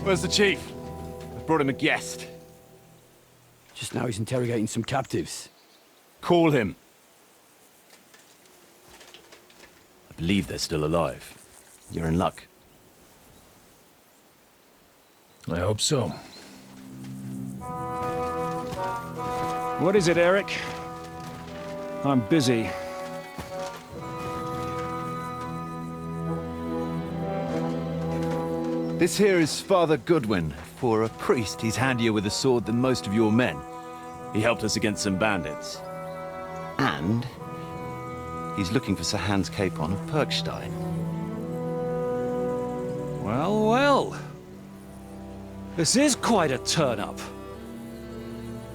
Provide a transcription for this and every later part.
Where's the chief? I've brought him a guest. Just now he's interrogating some captives. Call him. I believe they're still alive. You're in luck. I hope so. What is it, Eric? I'm busy. This here is Father Goodwin. For a priest, he's handier with a sword than most of your men. He helped us against some bandits. And he's looking for Sir Hans Capon of Perkstein. Well, well. This is quite a turn-up.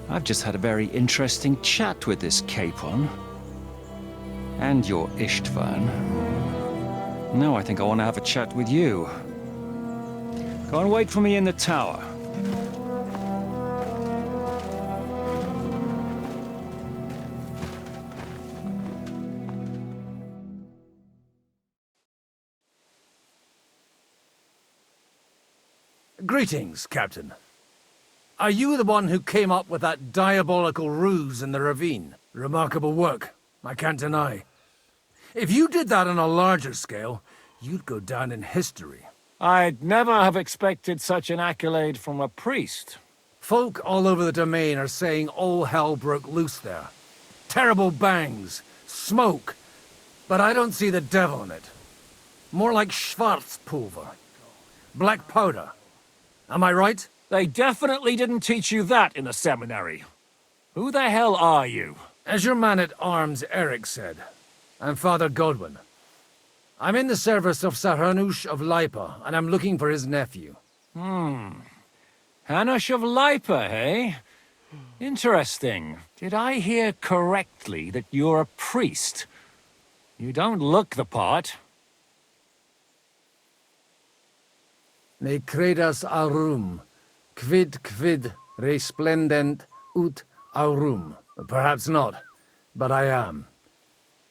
I've just had a very interesting chat with this Capon. And your Istvan. Now I think I want to have a chat with you. Go and wait for me in the tower. Greetings, Captain. Are you the one who came up with that diabolical ruse in the ravine? Remarkable work, I can't deny. If you did that on a larger scale, you'd go down in history. I'd never have expected such an accolade from a priest. Folk all over the domain are saying all hell broke loose there. Terrible bangs, smoke, but I don't see the devil in it. More like Schwarzpulver. Black powder. Am I right? They definitely didn't teach you that in the seminary. Who the hell are you? As your man-at-arms Eric said, I'm Father Godwin. I'm in the service of Sir Hanush of Lipa, and I'm looking for his nephew. Hanush of Lipa, eh? Interesting. Did I hear correctly that you're a priest? You don't look the part. Ne credas aurum, quid resplendent ut aurum. Perhaps not, but I am.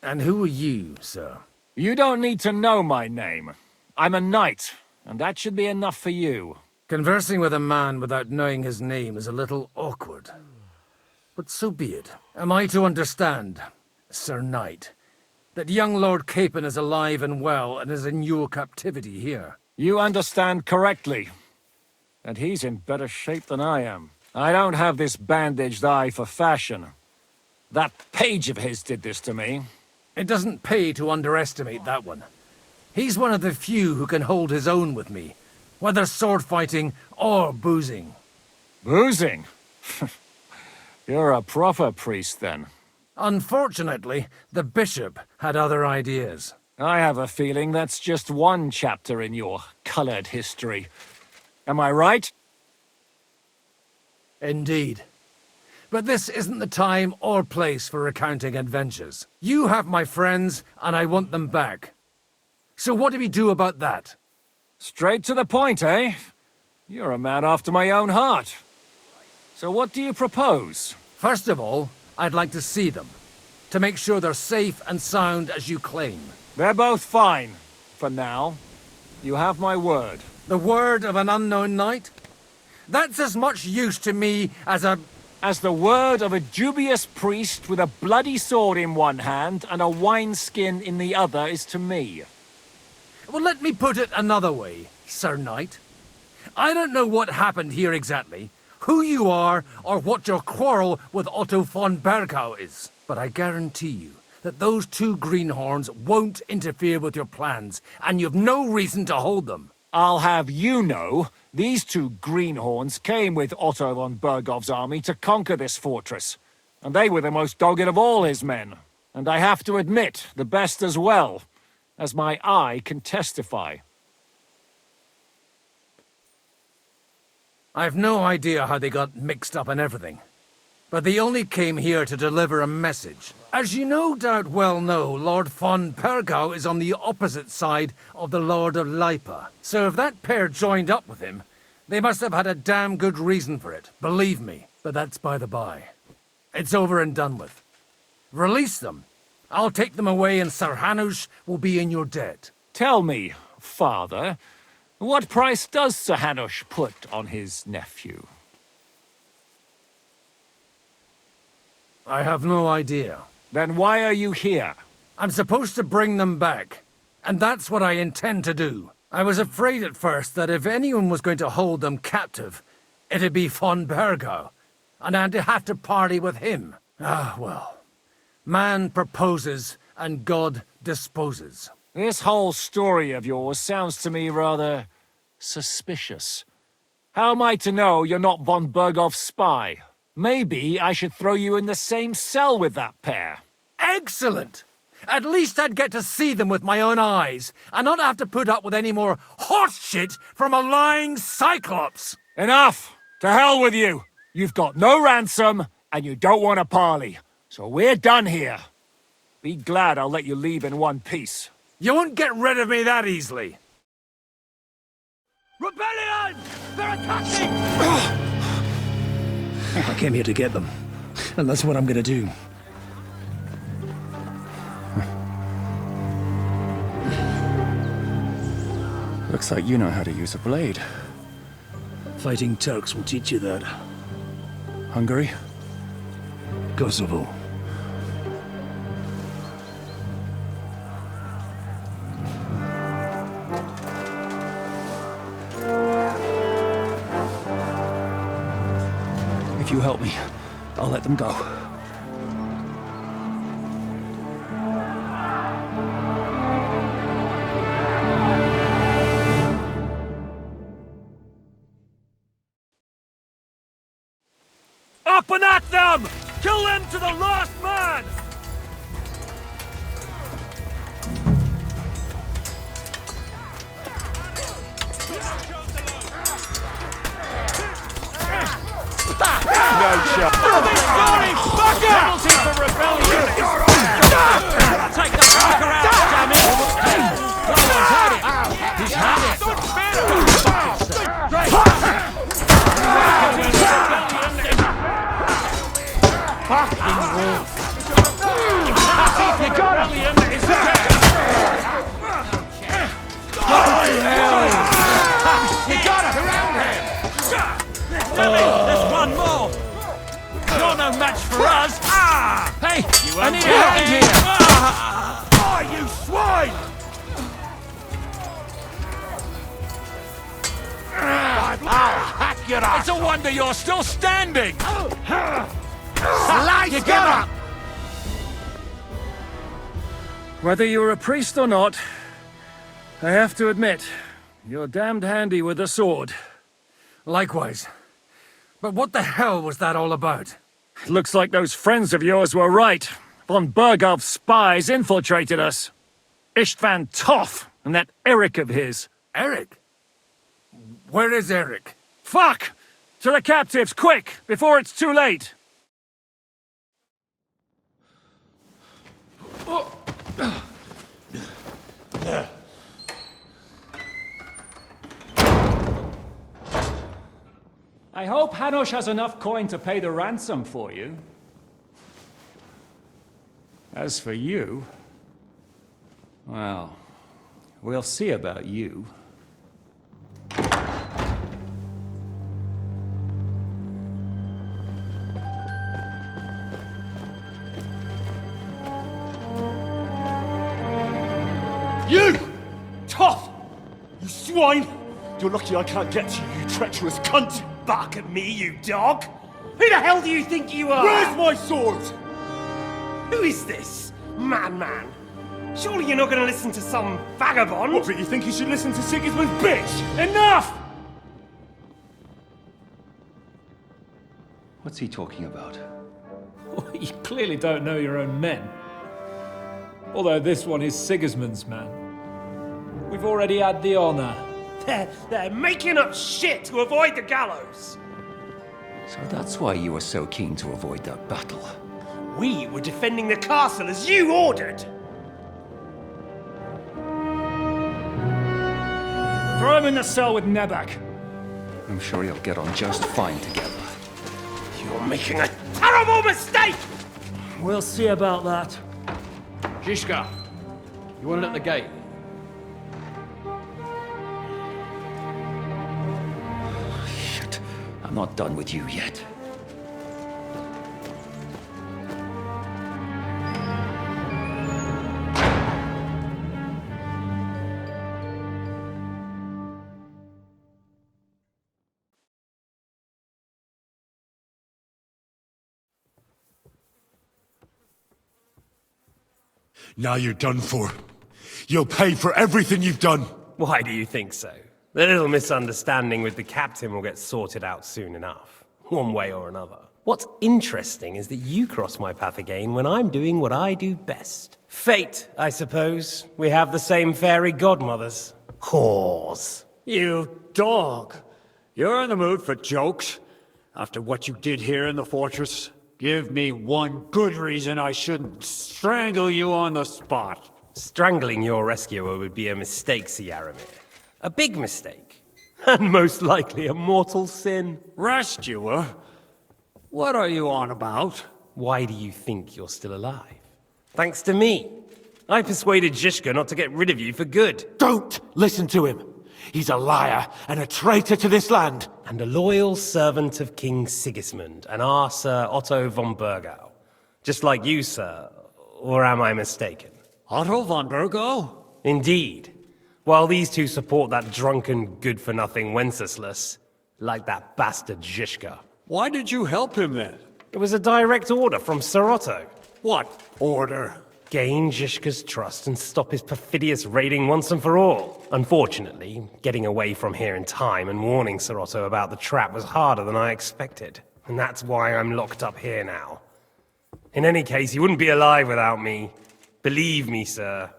And who are you, sir? You don't need to know my name. I'm a knight, and that should be enough for you. Conversing with a man without knowing his name is a little awkward. But so be it. Am I to understand, Sir Knight, that young Lord Capon is alive and well and is in your captivity here? You understand correctly. And he's in better shape than I am. I don't have this bandaged eye for fashion. That page of his did this to me. It doesn't pay to underestimate that one. He's one of the few who can hold his own with me, whether sword fighting or boozing. Boozing? You're a proper priest, then. Unfortunately, the bishop had other ideas. I have a feeling that's just one chapter in your colored history. Am I right? Indeed. But this isn't the time or place for recounting adventures. You have my friends, and I want them back. So what do we do about that? Straight to the point, eh? You're a man after my own heart. So what do you propose? First of all, I'd like to see them, to make sure they're safe and sound as you claim. They're both fine, for now. You have my word. The word of an unknown knight? That's as much use to me as the word of a dubious priest with a bloody sword in one hand and a wineskin in the other is to me. Well, let me put it another way, Sir Knight. I don't know what happened here exactly, who you are, or what your quarrel with Otto von Bergau is. But I guarantee you that those two greenhorns won't interfere with your plans, and you've no reason to hold them. I'll have you know, these two greenhorns came with Otto von Bergov's army to conquer this fortress. And they were the most dogged of all his men. And I have to admit, the best as well, as my eye can testify. I've no idea how they got mixed up in everything. But they only came here to deliver a message. As you no doubt well know, Lord von Bergau is on the opposite side of the Lord of Lipa. So if that pair joined up with him, they must have had a damn good reason for it, believe me. But that's by the by. It's over and done with. Release them, I'll take them away and Sir Hanush will be in your debt. Tell me, father, what price does Sir Hanush put on his nephew? I have no idea. Then why are you here? I'm supposed to bring them back, and that's what I intend to do. I was afraid at first that if anyone was going to hold them captive, it'd be von Bergau, and I'd have to parley with him. Ah, well. Man proposes, and God disposes. This whole story of yours sounds to me rather suspicious. How am I to know you're not von Bergov's spy? Maybe I should throw you in the same cell with that pair. Excellent! At least I'd get to see them with my own eyes, and not have to put up with any more horse shit from a lying cyclops! Enough! To hell with you! You've got no ransom, and you don't want to parley. So we're done here. Be glad I'll let you leave in one piece. You won't get rid of me that easily. Rebellion! They're attacking! I came here to get them, and that's what I'm gonna do. Looks like you know how to use a blade. Fighting Turks will teach you that. Hungary? Kosovo. If you help me, I'll let them go. Up and at them! Kill them to the last man! No shot. Sorry, fucker! Penalty for rebellion! Take the fucker out, damn it! Someone's had it! He's had it! Fucking wolf! You got him! Is there? You got him! Around him! There's one more! You're no match for us! Hey! I need a hand here! Oh, you swine! I'll hack your ass! It's a wonder you're still standing! Slice you got him! Whether you're a priest or not, I have to admit, you're damned handy with a sword. Likewise. But what the hell was that all about? It looks like those friends of yours were right. Von Bergov's spies infiltrated us. Istvan Toth and that Eric of his. Eric? Where is Eric? Fuck! To the captives, quick, before it's too late! I hope Hanush has enough coin to pay the ransom for you. As for you, well, we'll see about you. You! Tough! You swine! You're lucky I can't get to you, you treacherous cunt! Bark at me, you dog! Who the hell do you think you are? Where's my sword? Who is this? Man. Surely you're not gonna listen to some vagabond? What, but you think you should listen to Sigismund's bitch? Enough! What's he talking about? You clearly don't know your own men. Although this one is Sigismund's man. We've already had the honor. They're making up shit to avoid the gallows! So that's why you were so keen to avoid that battle. We were defending the castle as you ordered! Throw him in the cell with Nebak. I'm sure you'll get on just fine together. You're making a terrible mistake! We'll see about that. Zizka, you want it at the gate? Shit. I'm not done with you yet. Now you're done for. You'll pay for everything you've done. Why do you think so? The little misunderstanding with the captain will get sorted out soon enough, one way or another. What's interesting is that you cross my path again when I'm doing what I do best. Fate, I suppose. We have the same fairy godmothers. Whores. You dog! You're in the mood for jokes? After what you did here in the fortress? Give me one good reason I shouldn't strangle you on the spot. Strangling your rescuer would be a mistake, Yaramir. A big mistake. And most likely a mortal sin. Rescuer? What are you on about? Why do you think you're still alive? Thanks to me. I persuaded Zizka not to get rid of you for good. Don't listen to him! He's a liar and a traitor to this land! And a loyal servant of King Sigismund and our Sir Otto von Burgau. Just like you, sir. Or am I mistaken? Otto von Burgau? Indeed. While these two support that drunken, good-for-nothing Wenceslas, like that bastard Zizka. Why did you help him then? It was a direct order from Sir Otto. What order? Gain Zizka's trust and stop his perfidious raiding once and for all. Unfortunately, getting away from here in time and warning Sir Otto about the trap was harder than I expected. And that's why I'm locked up here now. In any case, he wouldn't be alive without me. Believe me, sir.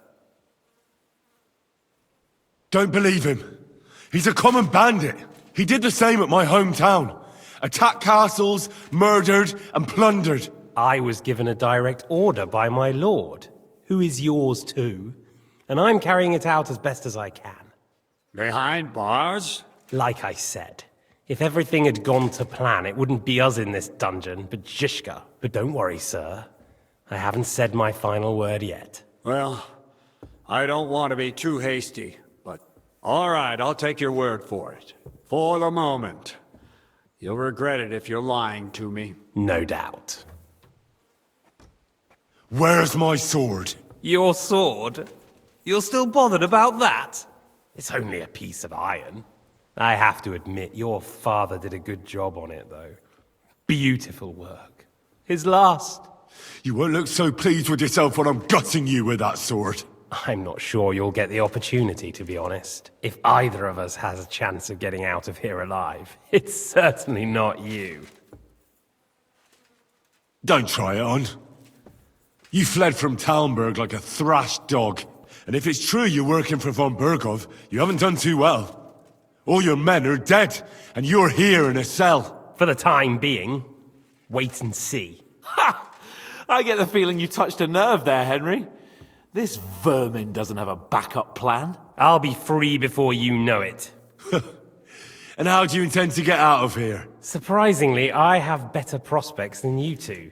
Don't believe him. He's a common bandit. He did the same at my hometown. Attacked castles, murdered, and plundered. I was given a direct order by my lord, who is yours too, and I'm carrying it out as best as I can. Behind bars? Like I said, if everything had gone to plan, it wouldn't be us in this dungeon, but Zizka. But don't worry, sir. I haven't said my final word yet. Well, I don't want to be too hasty, but all right, I'll take your word for it. For the moment. You'll regret it if you're lying to me. No doubt. Where's my sword? Your sword? You're still bothered about that? It's only a piece of iron. I have to admit, your father did a good job on it, though. Beautiful work. His last. You won't look so pleased with yourself when I'm gutting you with that sword. I'm not sure you'll get the opportunity, to be honest. If either of us has a chance of getting out of here alive, it's certainly not you. Don't try it on. You fled from Talmberg like a thrashed dog. And if it's true you're working for von Burgov, you haven't done too well. All your men are dead, and you're here in a cell. For the time being, wait and see. Ha! I get the feeling you touched a nerve there, Henry. This vermin doesn't have a backup plan. I'll be free before you know it. And how do you intend to get out of here? Surprisingly, I have better prospects than you two.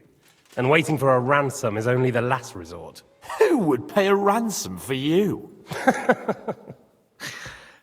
And waiting for a ransom is only the last resort. Who would pay a ransom for you?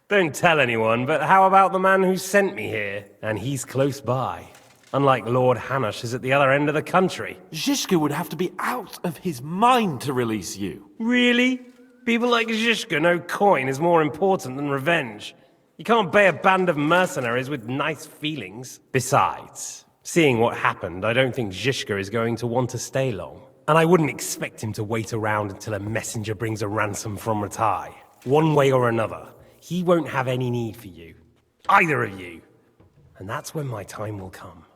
Don't tell anyone, but how about the man who sent me here? And he's close by. Unlike Lord Hanush is at the other end of the country. Zizka would have to be out of his mind to release you. Really? People like Zizka know coin is more important than revenge. You can't pay a band of mercenaries with nice feelings. Besides, seeing what happened, I don't think Zizka is going to want to stay long. And I wouldn't expect him to wait around until a messenger brings a ransom from Ratai. One way or another, he won't have any need for you. Either of you. And that's when my time will come.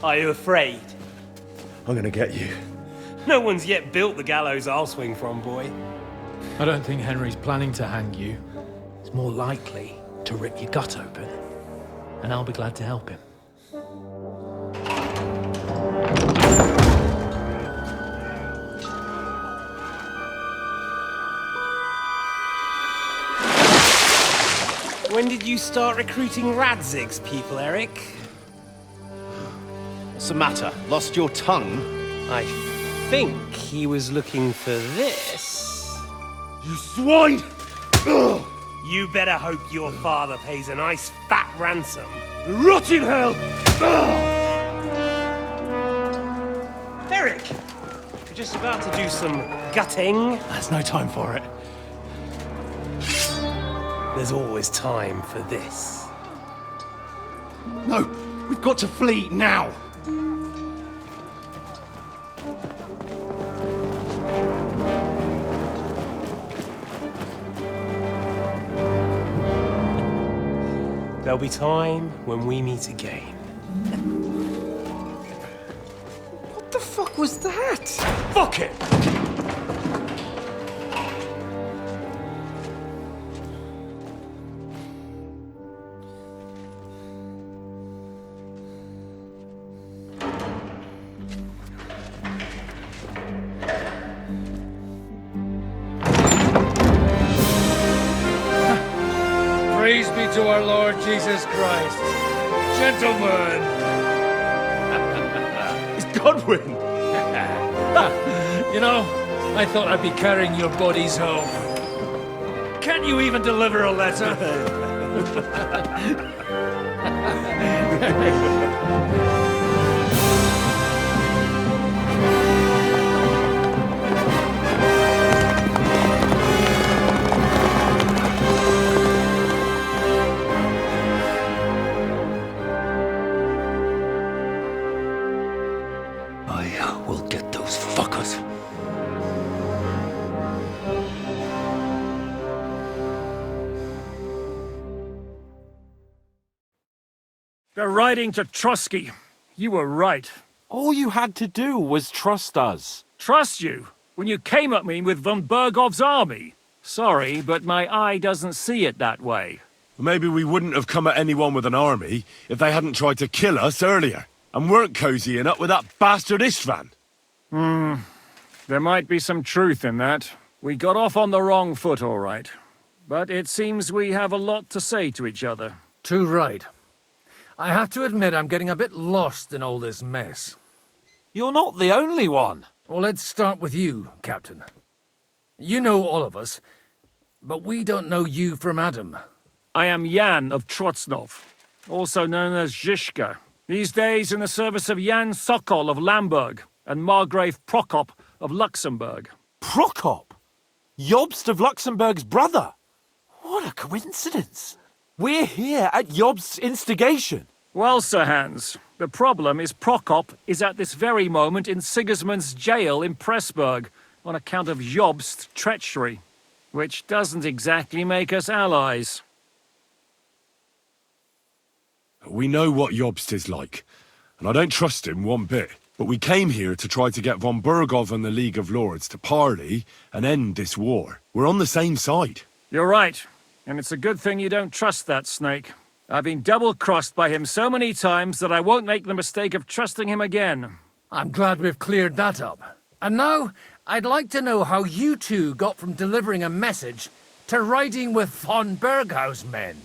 Are you afraid? I'm gonna get you. No one's yet built the gallows I'll swing from, boy. I don't think Henry's planning to hang you. He's more likely to rip your gut open. And I'll be glad to help him. When did you start recruiting Radzig's people, Eric? What's the matter? Lost your tongue? I think he was looking for this. You swine! Ugh. You better hope your father pays a nice fat ransom. Rot in hell! Ugh. Eric! You're just about to do some gutting. There's no time for it. There's always time for this. No, we've got to flee now. There'll be time when we meet again. What the fuck was that? Fuck it! Praise be to our Lord Jesus Christ. Gentlemen! It's Godwin! You know, I thought I'd be carrying your bodies home. Can't you even deliver a letter? I will get those fuckers. They're riding to Trotsky. You were right. All you had to do was trust us. Trust you? When you came at me with von Bergov's army? Sorry, but my eye doesn't see it that way. Maybe we wouldn't have come at anyone with an army if they hadn't tried to kill us earlier, and weren't cozying up with that bastard Istvan. There might be some truth in that. We got off on the wrong foot, all right. But it seems we have a lot to say to each other. Too right. I have to admit I'm getting a bit lost in all this mess. You're not the only one. Well, let's start with you, Captain. You know all of us, but we don't know you from Adam. I am Jan of Trotsnov, also known as Zhishka. These days in the service of Jan Sokol of Lamberg and Margrave Prokop of Luxembourg. Prokop? Jobst of Luxembourg's brother? What a coincidence. We're here at Jobst's instigation. Well, Sir Hans, the problem is Prokop is at this very moment in Sigismund's jail in Pressburg on account of Jobst's treachery, which doesn't exactly make us allies. We know what Jobst is like, and I don't trust him one bit. But we came here to try to get von Bergov and the League of Lords to parley and end this war. We're on the same side. You're right, and it's a good thing you don't trust that snake. I've been double-crossed by him so many times that I won't make the mistake of trusting him again. I'm glad we've cleared that up. And now, I'd like to know how you two got from delivering a message to riding with von Berghaus men.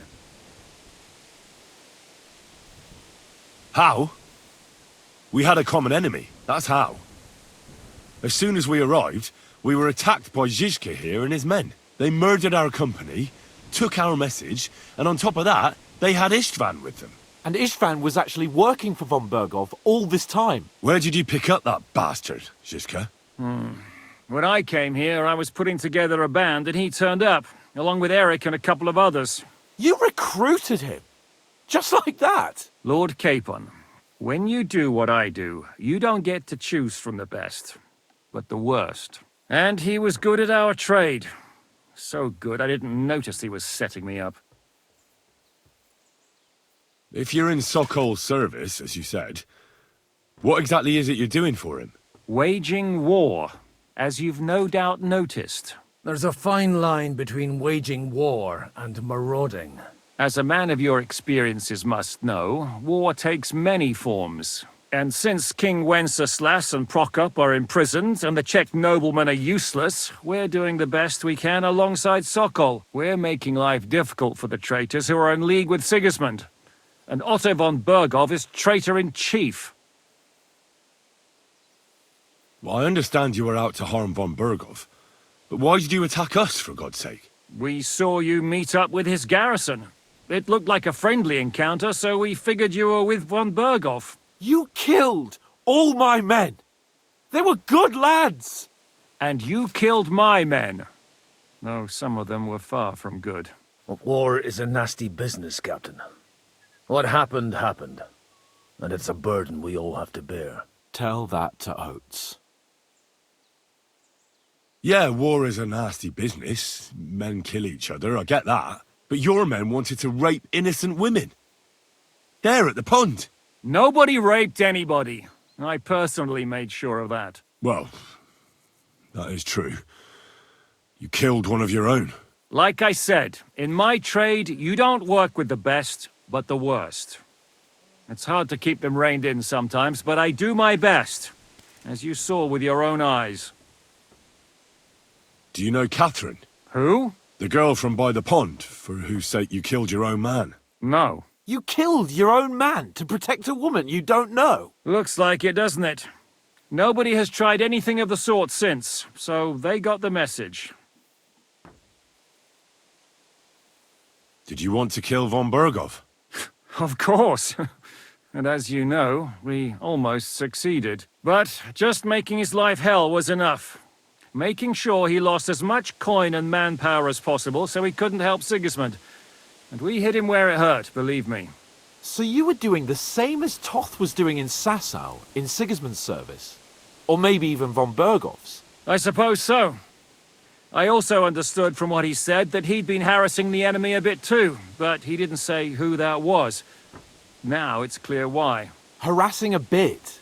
How? We had a common enemy, that's how. As soon as we arrived, we were attacked by Zhizka here and his men. They murdered our company, took our message, and on top of that, they had Istvan with them. And Istvan was actually working for von Bergov all this time. Where did you pick up that bastard, Zhizka? When I came here, I was putting together a band and he turned up, along with Eric and a couple of others. You recruited him? Just like that? Lord Capon, when you do what I do, you don't get to choose from the best, but the worst. And he was good at our trade. So good, I didn't notice he was setting me up. If you're in Sokol's service, as you said, what exactly is it you're doing for him? Waging war, as you've no doubt noticed. There's a fine line between waging war and marauding. As a man of your experiences must know, war takes many forms. And since King Wenceslas and Prokop are imprisoned and the Czech noblemen are useless, we're doing the best we can alongside Sokol. We're making life difficult for the traitors who are in league with Sigismund. And Otto von Bergov is traitor-in-chief. Well, I understand you were out to harm von Bergov, but why did you attack us, for God's sake? We saw you meet up with his garrison. It looked like a friendly encounter, so we figured you were with von Bergov. You killed all my men. They were good lads. And you killed my men. Though some of them were far from good. War is a nasty business, Captain. What happened, happened. And it's a burden we all have to bear. Tell that to Oates. Yeah, war is a nasty business. Men kill each other, I get that. But your men wanted to rape innocent women. There at the pond. Nobody raped anybody. I personally made sure of that. Well, that is true. You killed one of your own. Like I said, in my trade, you don't work with the best, but the worst. It's hard to keep them reined in sometimes, but I do my best, as you saw with your own eyes. Do you know Catherine? Who? The girl from by the pond, for whose sake you killed your own man. No. You killed your own man to protect a woman you don't know. Looks like it, doesn't it? Nobody has tried anything of the sort since, so they got the message. Did you want to kill von Bergov? Of course. And as you know, we almost succeeded. But just making his life hell was enough. Making sure he lost as much coin and manpower as possible so he couldn't help Sigismund. And we hit him where it hurt, believe me. So you were doing the same as Toth was doing in Sasau, in Sigismund's service? Or maybe even von Bergov's? I suppose so. I also understood from what he said that he'd been harassing the enemy a bit too, but he didn't say who that was. Now it's clear why. Harassing a bit?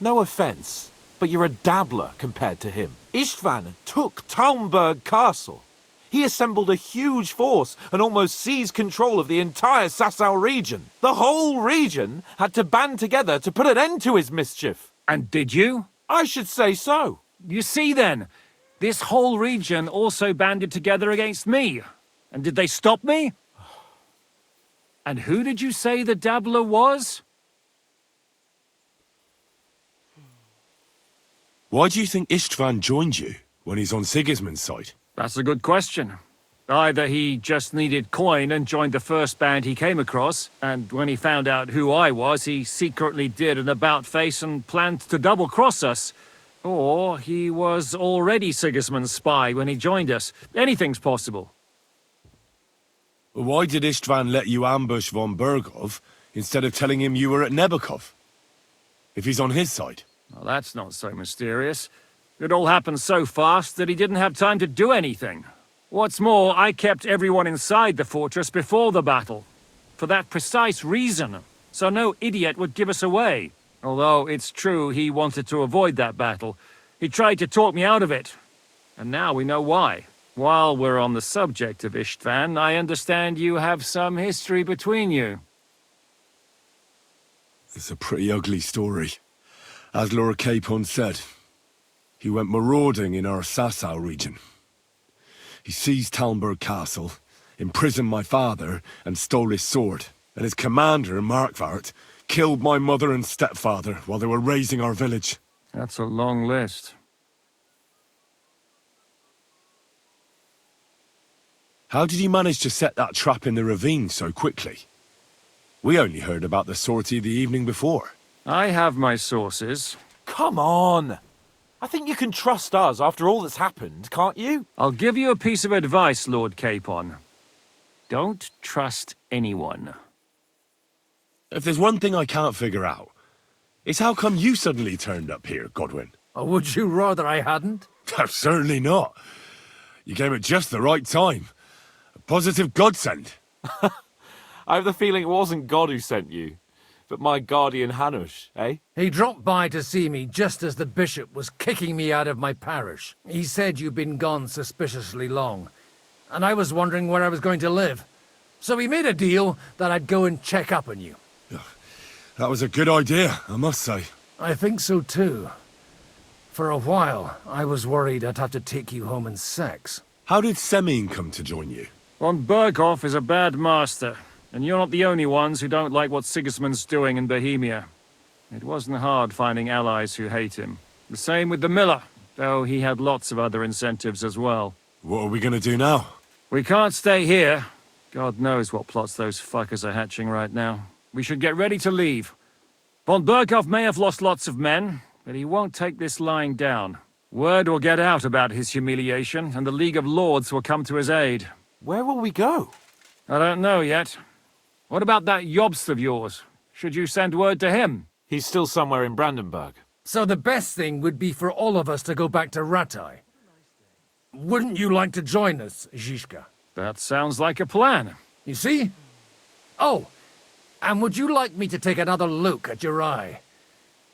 No offense, but you're a dabbler compared to him. Istvan took Talmberg Castle. He assembled a huge force and almost seized control of the entire Sasau region. The whole region had to band together to put an end to his mischief. And did you? I should say so. You see then, this whole region also banded together against me. And did they stop me? And who did you say the dabbler was? Why do you think Istvan joined you when he's on Sigismund's side? That's a good question. Either he just needed coin and joined the first band he came across, and when he found out who I was, he secretly did an about-face and planned to double-cross us. Or he was already Sigismund's spy when he joined us. Anything's possible. Why did Istvan let you ambush von Bergov instead of telling him you were at Nebakov? If he's on his side? Well, that's not so mysterious. It all happened so fast that he didn't have time to do anything. What's more, I kept everyone inside the fortress before the battle. For that precise reason, so no idiot would give us away. Although it's true he wanted to avoid that battle. He tried to talk me out of it. And now we know why. While we're on the subject of Istvan, I understand you have some history between you. It's a pretty ugly story. As Lord Capon said, he went marauding in our Sasau region. He seized Talmberg Castle, imprisoned my father, and stole his sword. And his commander, Markvart, killed my mother and stepfather while they were raising our village. That's a long list. How did you manage to set that trap in the ravine so quickly? We only heard about the sortie the evening before. I have my sources. Come on! I think you can trust us after all that's happened, can't you? I'll give you a piece of advice, Lord Capon. Don't trust anyone. If there's one thing I can't figure out, it's how come you suddenly turned up here, Godwin? Or would you rather I hadn't? Certainly not. You came at just the right time. A positive godsend. I have the feeling it wasn't God who sent you, but my guardian Hanush, eh? He dropped by to see me just as the bishop was kicking me out of my parish. He said you'd been gone suspiciously long, and I was wondering where I was going to live. So we made a deal that I'd go and check up on you. That was a good idea, I must say. I think so too. For a while, I was worried I'd have to take you home in sex. How did Semyon come to join you? Von Berghoff is a bad master, and you're not the only ones who don't like what Sigismund's doing in Bohemia. It wasn't hard finding allies who hate him. The same with the miller, though he had lots of other incentives as well. What are we gonna do now? We can't stay here. God knows what plots those fuckers are hatching right now. We should get ready to leave. Von Berghoff may have lost lots of men, but he won't take this lying down. Word will get out about his humiliation, and the League of Lords will come to his aid. Where will we go? I don't know yet. What about that Jobst of yours? Should you send word to him? He's still somewhere in Brandenburg. So the best thing would be for all of us to go back to Ratai. Wouldn't you like to join us, Zizka? That sounds like a plan. You see? Oh, and would you like me to take another look at your eye?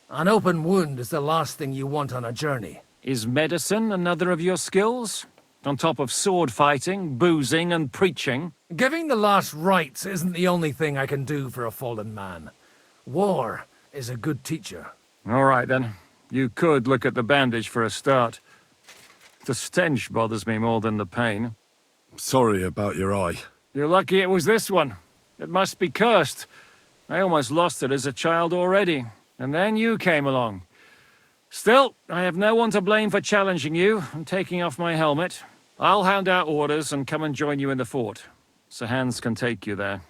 An open wound is the last thing you want on a journey. Is medicine another of your skills? On top of sword fighting, boozing, and preaching? Giving the last rites isn't the only thing I can do for a fallen man. War is a good teacher. All right, then. You could look at the bandage for a start. The stench bothers me more than the pain. Sorry about your eye. You're lucky it was this one. It must be cursed. I almost lost it as a child already. And then you came along. Still, I have no one to blame for challenging you and taking off my helmet. I'll hand out orders and come and join you in the fort. Sir Hans can take you there.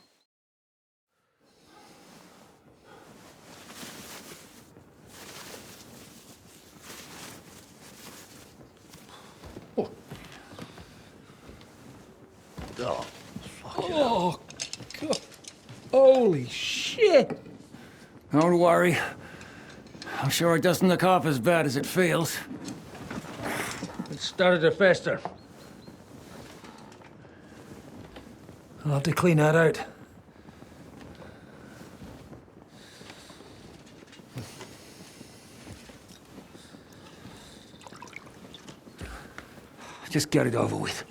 Oh, God. Holy shit! Don't worry. I'm sure it doesn't look half as bad as it feels. It started to fester. I'll have to clean that out. Just get it over with.